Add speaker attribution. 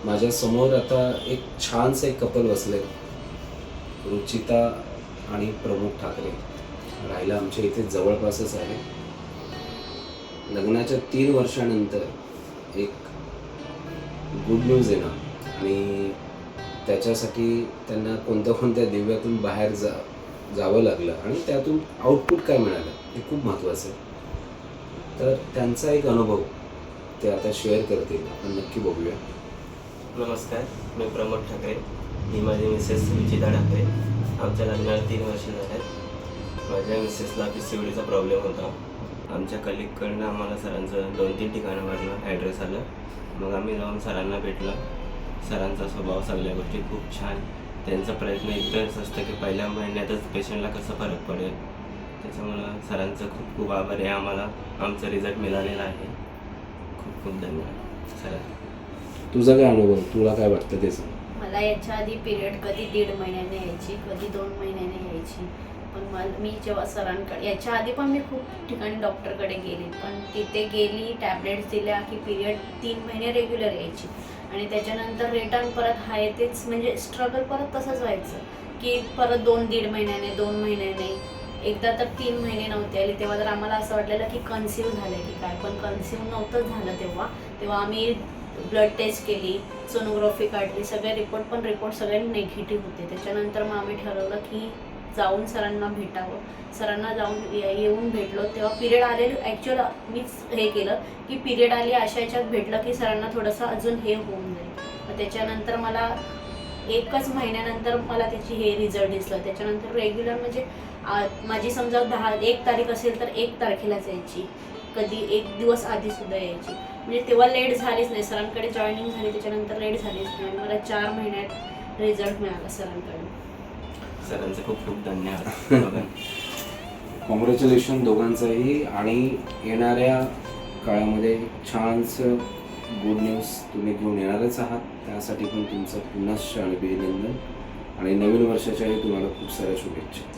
Speaker 1: माझ्या समोर आता एक छानसं एक कपल बसले, रुचिता आणि प्रमोद ठाकरे. राहायला आमच्या इथे जवळपासच आहे. लग्नाच्या 3 वर्षानंतर एक गुड न्यूज येणार आणि त्याच्यासाठी त्यांना कोणत्या दिव्यातून बाहेर जावं लागलं आणि त्यातून आउटपुट काय मिळालं हे खूप महत्त्वाचं आहे. तर त्यांचा एक अनुभव ते आता शेअर करतील, आपण नक्की बघूया.
Speaker 2: नमस्कार, मी प्रमोद ठाकरे. ही माझी मिसेस रुचिता ठाकरे. आमच्या लग्नाला 3 वर्ष झाल्यात. माझ्या मिसेसला PCODचा प्रॉब्लेम होता. आमच्या कलिगकडनं आम्हाला सरांचं 2-3 ठिकाणावरनं ॲड्रेस आलं. मग आम्ही जाऊन सरांना भेटलं. सरांचा स्वभाव, सगळ्या गोष्टी खूप छान. त्यांचा प्रयत्न एकदाच असतं की पहिल्या महिन्यातच पेशंटला कसं फरक पडेल. त्याच्यामुळं सरांचं खूप खूप आभार आहे. आम्हाला आमचा रिझल्ट मिळालेला आहे. खूप खूप धन्यवाद सर.
Speaker 1: तुझा काय अनुभव, तुला काय वाटतं ते सांग.
Speaker 3: मला याच्या आधी पिरियड कधी 1.5 महिन्याने यायची, कधी 2 महिन्याने यायची. पण मी जेव्हा सरांकडे, याच्या आधी पण मी खूप ठिकाणी डॉक्टरकडे गेली, पण तिथे गेली, टॅबलेट्स दिल्या की पिरियड 3 महिने रेग्युलर यायची आणि त्याच्यानंतर रिटर्न परत आहे तेच, म्हणजे स्ट्रगल परत तसंच व्हायचं की परत 2-1.5 महिन्याने, 2 महिन्याने. एकदा तर 3 महिने नव्हते आले. तेव्हा तर आम्हाला असं वाटलेलं की कन्सिव्ह झालं की काय, पण कन्सिव्ह नव्हतंच झालं. तेव्हा आम्ही ब्लड टेस्ट केली, सोनोग्राफी काढली, सगळे रिपोर्ट सगळे निगेटिव्ह होते. त्याच्यानंतर मग आम्ही ठरवलं की जाऊन सरांना भेटावं. सरांना येऊन भेटलो. तेव्हा पिरियड आलेलं, ॲक्च्युअल मीच हे केलं की पिरियड आली अशा ह्याच्यात भेटलं की सरांना थोडंसं अजून हे होऊन जाईल. मग त्याच्यानंतर मला 1च महिन्यानंतर मला त्याची हे रिझल्ट दिसलं. त्याच्यानंतर रेग्युलर म्हणजे माझी समजा 1 तारीख असेल तर 1 तारखेलाच यायची, कधी 1 दिवस आधीसुद्धा यायची. म्हणजे तेव्हा लेट झालीच नाही. सरांकडे जॉईनिंग झाली त्याच्यानंतर लेट झालीच नाही आणि मला 4 महिन्यात रिझल्ट मिळाला सरांकडून.
Speaker 2: सरांचं खूप खूप धन्यवाद.
Speaker 1: कॉंग्रॅच्युलेशन दोघांचंही. आणि येणाऱ्या काळामध्ये छानसं गुड न्यूज तुम्ही घेऊन येणारच आहात. त्यासाठी पण तुमचं पुनश्च अभिनंदन आणि नवीन वर्षाच्याही तुम्हाला खूप साऱ्या शुभेच्छा.